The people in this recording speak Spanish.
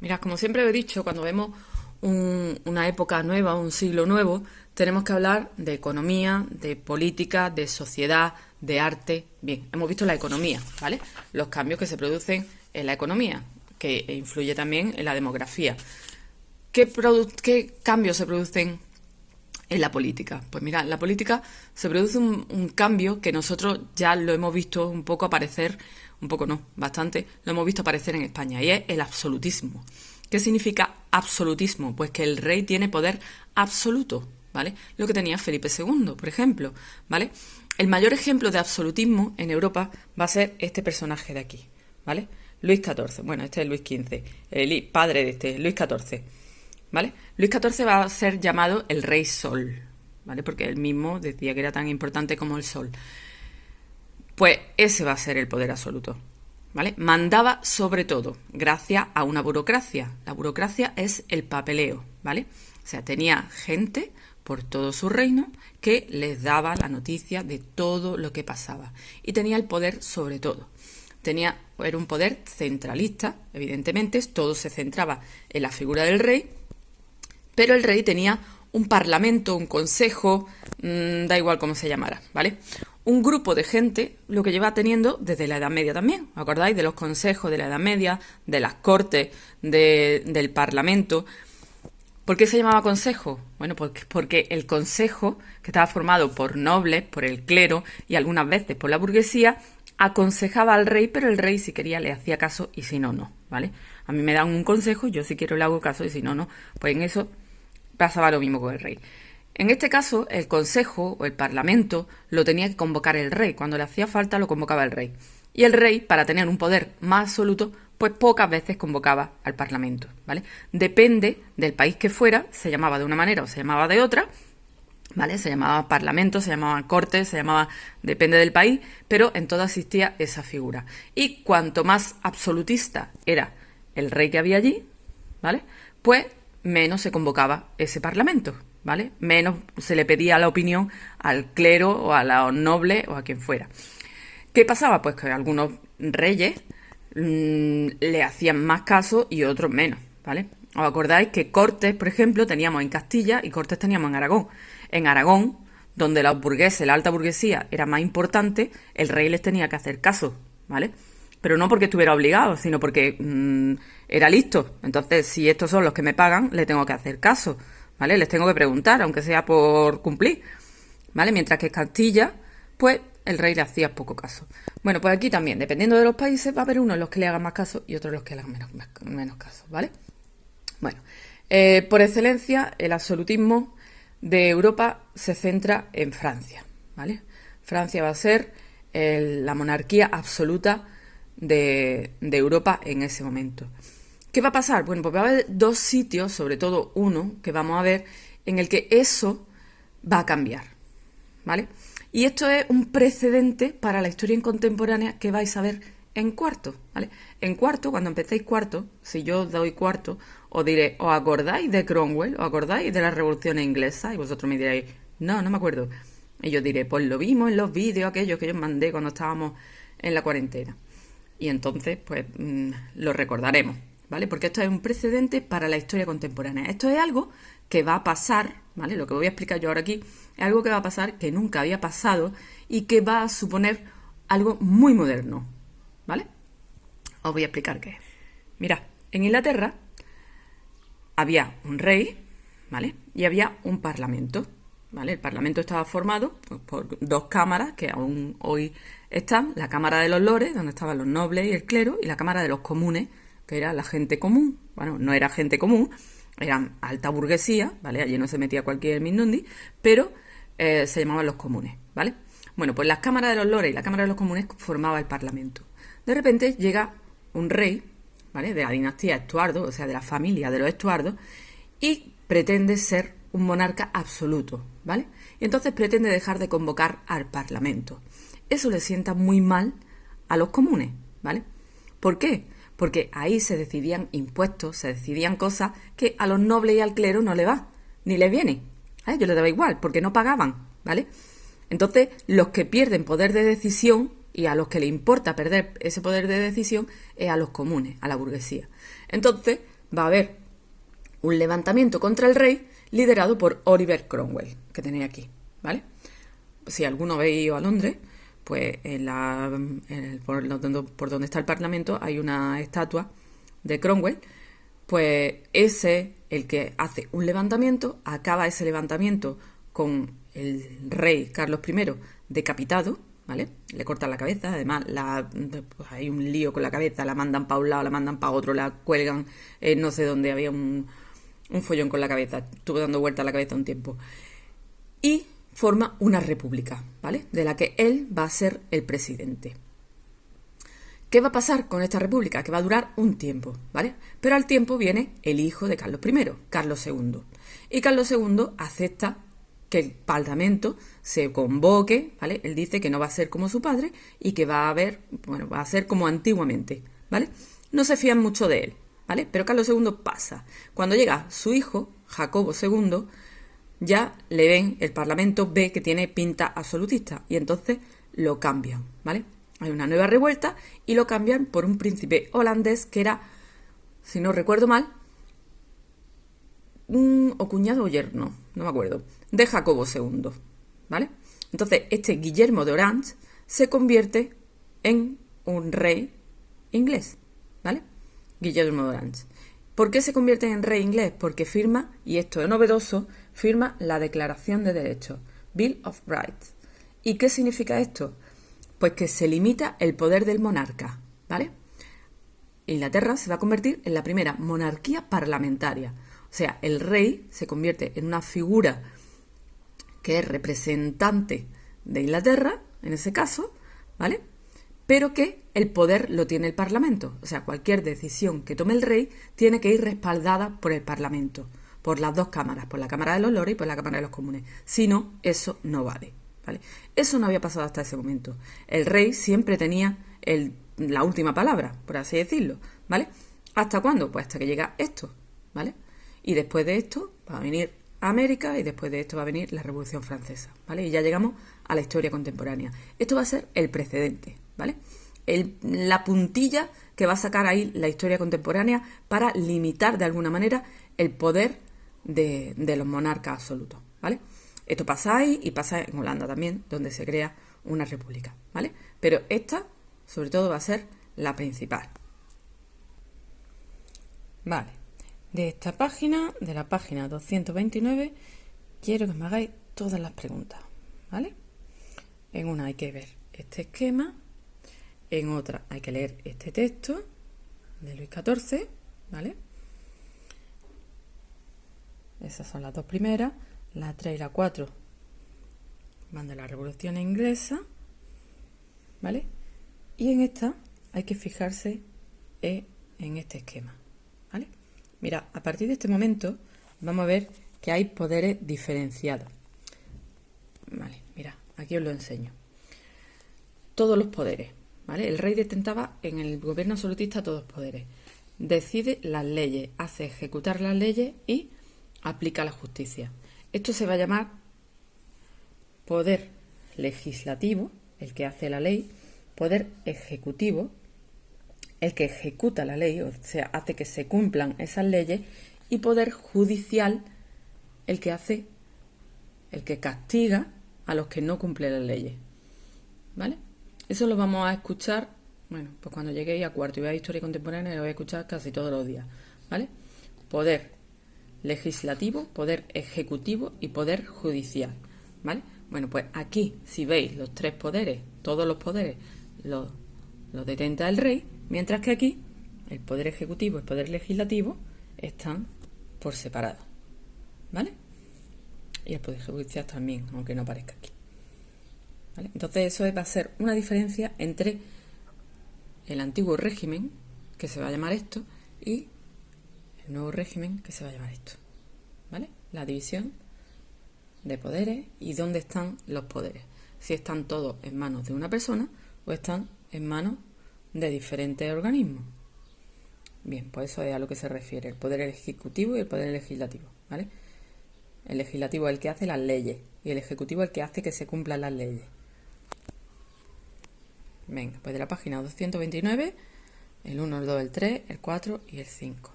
Mira, como siempre he dicho, cuando vemos una época nueva, un siglo nuevo, tenemos que hablar de economía, de política, de sociedad, de arte. Bien, hemos visto la economía, ¿vale? Los cambios que se producen en la economía, que influye también en la demografía. ¿Qué cambios se producen en la política? Pues mira, en la política se produce un cambio que nosotros ya lo hemos visto un poco aparecer, un poco no, bastante, lo hemos visto aparecer en España, y es el absolutismo. ¿Qué significa absolutismo? Pues que el rey tiene poder absoluto, ¿vale? Lo que tenía Felipe II, por ejemplo, ¿vale? El mayor ejemplo de absolutismo en Europa va a ser este personaje de aquí, ¿vale? Luis XIV, bueno, este es Luis XV, el padre de este, Luis XIV, ¿vale? Luis XIV va a ser llamado el Rey Sol, ¿vale? Porque él mismo decía que era tan importante como el Sol. Pues ese va a ser el poder absoluto, ¿vale? Mandaba sobre todo, gracias a una burocracia. La burocracia es el papeleo, ¿vale? O sea, tenía gente por todo su reino que les daba la noticia de todo lo que pasaba. Y tenía el poder sobre todo. Era un poder centralista, evidentemente, todo se centraba en la figura del rey, pero el rey tenía un parlamento, un consejo, da igual cómo se llamara, ¿vale? Un grupo de gente, lo que lleva teniendo desde la Edad Media también. ¿Os acordáis de los consejos de la Edad Media, de las cortes, del parlamento? ¿Por qué se llamaba consejo? Bueno, porque el consejo, que estaba formado por nobles, por el clero y algunas veces por la burguesía, aconsejaba al rey, pero el rey si quería le hacía caso y si no, no, ¿vale? A mí me dan un consejo, yo si quiero le hago caso y si no, no. Pues en eso pasaba lo mismo con el rey. En este caso, el consejo o el parlamento lo tenía que convocar el rey. Cuando le hacía falta lo convocaba el rey. Y el rey, para tener un poder más absoluto, pues pocas veces convocaba al parlamento, ¿vale? Depende del país que fuera, se llamaba de una manera o se llamaba de otra, ¿vale? Se llamaba parlamento, se llamaba corte, se llamaba, depende del país, pero en todo existía esa figura. Y cuanto más absolutista era el rey que había allí, ¿vale? Pues menos se convocaba ese parlamento, ¿vale? Menos se le pedía la opinión al clero o a los nobles o a quien fuera. ¿Qué pasaba? Pues que algunos reyes le hacían más caso y otros menos, ¿vale? ¿Os acordáis que cortes, por ejemplo, teníamos en Castilla y cortes teníamos en Aragón? En Aragón, donde los burgueses, la alta burguesía, era más importante, el rey les tenía que hacer caso, ¿vale? Pero no porque estuviera obligado, sino porque era listo. Entonces, si estos son los que me pagan, le tengo que hacer caso, ¿vale? Les tengo que preguntar, aunque sea por cumplir, ¿vale? Mientras que en Castilla, pues el rey le hacía poco caso. Bueno, pues aquí también, dependiendo de los países, va a haber unos en los que le hagan más caso y otros en los que le hagan menos caso, ¿vale? Bueno, por excelencia, el absolutismo de Europa se centra en Francia, ¿vale? Francia va a ser la monarquía absoluta de Europa en ese momento. ¿Qué va a pasar? Bueno, pues va a haber dos sitios, sobre todo uno, que vamos a ver, en el que eso va a cambiar, ¿vale? Y esto es un precedente para la historia contemporánea que vais a ver en cuarto, ¿vale? En cuarto, cuando empecéis cuarto, si yo os doy cuarto, os diré, ¿os acordáis de Cromwell? ¿Os acordáis de la Revolución Inglesa? Y vosotros me diréis, no, no me acuerdo. Y yo diré, pues lo vimos en los vídeos aquellos que yo os mandé cuando estábamos en la cuarentena. Y entonces, pues, lo recordaremos, ¿vale? Porque esto es un precedente para la historia contemporánea. Esto es algo que va a pasar, ¿vale? Lo que voy a explicar yo ahora aquí es algo que va a pasar que nunca había pasado y que va a suponer algo muy moderno, ¿vale? Os voy a explicar qué es. Mirad, en Inglaterra había un rey, ¿vale? Y había un parlamento, ¿vale? El parlamento estaba formado por dos cámaras que aún hoy están, la Cámara de los Lores, donde estaban los nobles y el clero, y la Cámara de los Comunes, que era la gente común. Bueno, no era gente común, eran alta burguesía, ¿vale? Allí no se metía cualquier mindundi, pero se llamaban los comunes, ¿vale? Bueno, pues las cámaras de los lores y la Cámara de los Comunes formaba el Parlamento. De repente llega un rey, ¿vale? De la dinastía Estuardo, o sea, de la familia de los Estuardos, y pretende ser un monarca absoluto, ¿vale? Y entonces pretende dejar de convocar al Parlamento. Eso le sienta muy mal a los comunes, ¿vale? ¿Por qué? Porque ahí se decidían impuestos, se decidían cosas que a los nobles y al clero no le va, ni les viene. A ellos les daba igual, porque no pagaban, ¿vale? Entonces, los que pierden poder de decisión y a los que le importa perder ese poder de decisión es a los comunes, a la burguesía. Entonces, va a haber un levantamiento contra el rey liderado por Oliver Cromwell, que tenéis aquí, ¿vale? Si alguno habéis ido a Londres, pues por donde está el Parlamento hay una estatua de Cromwell, pues ese, el que hace un levantamiento, acaba ese levantamiento con el rey Carlos I decapitado, ¿vale? Le cortan la cabeza, además pues hay un lío con la cabeza, la mandan para un lado, la mandan para otro, la cuelgan, no sé dónde, había un follón con la cabeza, estuvo dando vueltas la cabeza un tiempo. Y forma una república, ¿vale? De la que él va a ser el presidente. ¿Qué va a pasar con esta república? Que va a durar un tiempo, ¿vale? Pero al tiempo viene el hijo de Carlos I, Carlos II. Y Carlos II acepta que el Parlamento se convoque, ¿vale? Él dice que no va a ser como su padre y que va a ser como antiguamente, ¿vale? No se fían mucho de él, ¿vale? Pero Carlos II pasa. Cuando llega su hijo, Jacobo II, ya le ven, el Parlamento ve que tiene pinta absolutista y entonces lo cambian, ¿vale? Hay una nueva revuelta y lo cambian por un príncipe holandés que era, si no recuerdo mal, o cuñado o yerno, no me acuerdo, de Jacobo II, ¿vale? Entonces este Guillermo de Orange se convierte en un rey inglés, ¿vale? Guillermo de Orange. ¿Por qué se convierte en rey inglés? Porque firma, y esto es novedoso, firma la Declaración de Derechos, Bill of Rights. ¿Y qué significa esto? Pues que se limita el poder del monarca, ¿vale? Inglaterra se va a convertir en la primera monarquía parlamentaria. O sea, el rey se convierte en una figura que es representante de Inglaterra, en ese caso, ¿vale? Pero que el poder lo tiene el Parlamento. O sea, cualquier decisión que tome el rey tiene que ir respaldada por el Parlamento, por las dos cámaras, por la Cámara de los Lores y por la Cámara de los Comunes. Si no, eso no vale, ¿vale? Eso no había pasado hasta ese momento. El rey siempre tenía la última palabra, por así decirlo, ¿vale? ¿Hasta cuándo? Pues hasta que llega esto, ¿vale? Y después de esto va a venir América y después de esto va a venir la Revolución Francesa, ¿vale? Y ya llegamos a la historia contemporánea. Esto va a ser el precedente, ¿vale? La puntilla que va a sacar ahí la historia contemporánea para limitar de alguna manera el poder de los monarcas absolutos, ¿vale? Esto pasa ahí y pasa en Holanda también, donde se crea una república, ¿vale? Pero esta, sobre todo, va a ser la principal. Vale, de esta página, de la página 229, quiero que me hagáis todas las preguntas, ¿vale? En una hay que ver este esquema, en otra hay que leer este texto de Luis XIV, ¿vale? Esas son las dos primeras. La 3 y la 4 van de la Revolución Inglesa, ¿vale? Y en esta hay que fijarse en este esquema, ¿vale? Mira, a partir de este momento vamos a ver que hay poderes diferenciados. Vale, mira, aquí os lo enseño. Todos los poderes, ¿vale? El rey detentaba en el gobierno absolutista todos los poderes. Decide las leyes, hace ejecutar las leyes y aplica la justicia. Esto se va a llamar poder legislativo, el que hace la ley, poder ejecutivo, el que ejecuta la ley, o sea, hace que se cumplan esas leyes, y poder judicial, el que castiga a los que no cumplen las leyes, ¿vale? Eso lo vamos a escuchar, bueno, pues cuando lleguéis a cuarto y veáis historia contemporánea, lo voy a escuchar casi todos los días, ¿vale? Poder legislativo, poder ejecutivo y poder judicial, ¿vale? Bueno, pues aquí, si veis los tres poderes, todos los poderes los detenta el rey, mientras que aquí el poder ejecutivo y el poder legislativo están por separado, ¿vale? Y el poder judicial también, aunque no aparezca aquí, ¿vale? Entonces eso va a ser una diferencia entre el antiguo régimen, que se va a llamar esto, y el nuevo régimen, que se va a llamar esto, ¿vale? La división de poderes y dónde están los poderes. Si están todos en manos de una persona o están en manos de diferentes organismos. Bien, pues eso es a lo que se refiere el poder ejecutivo y el poder legislativo, ¿vale? El legislativo es el que hace las leyes y el ejecutivo es el que hace que se cumplan las leyes. Venga, pues de la página 229, el 1, el 2, el 3, el 4 y el 5.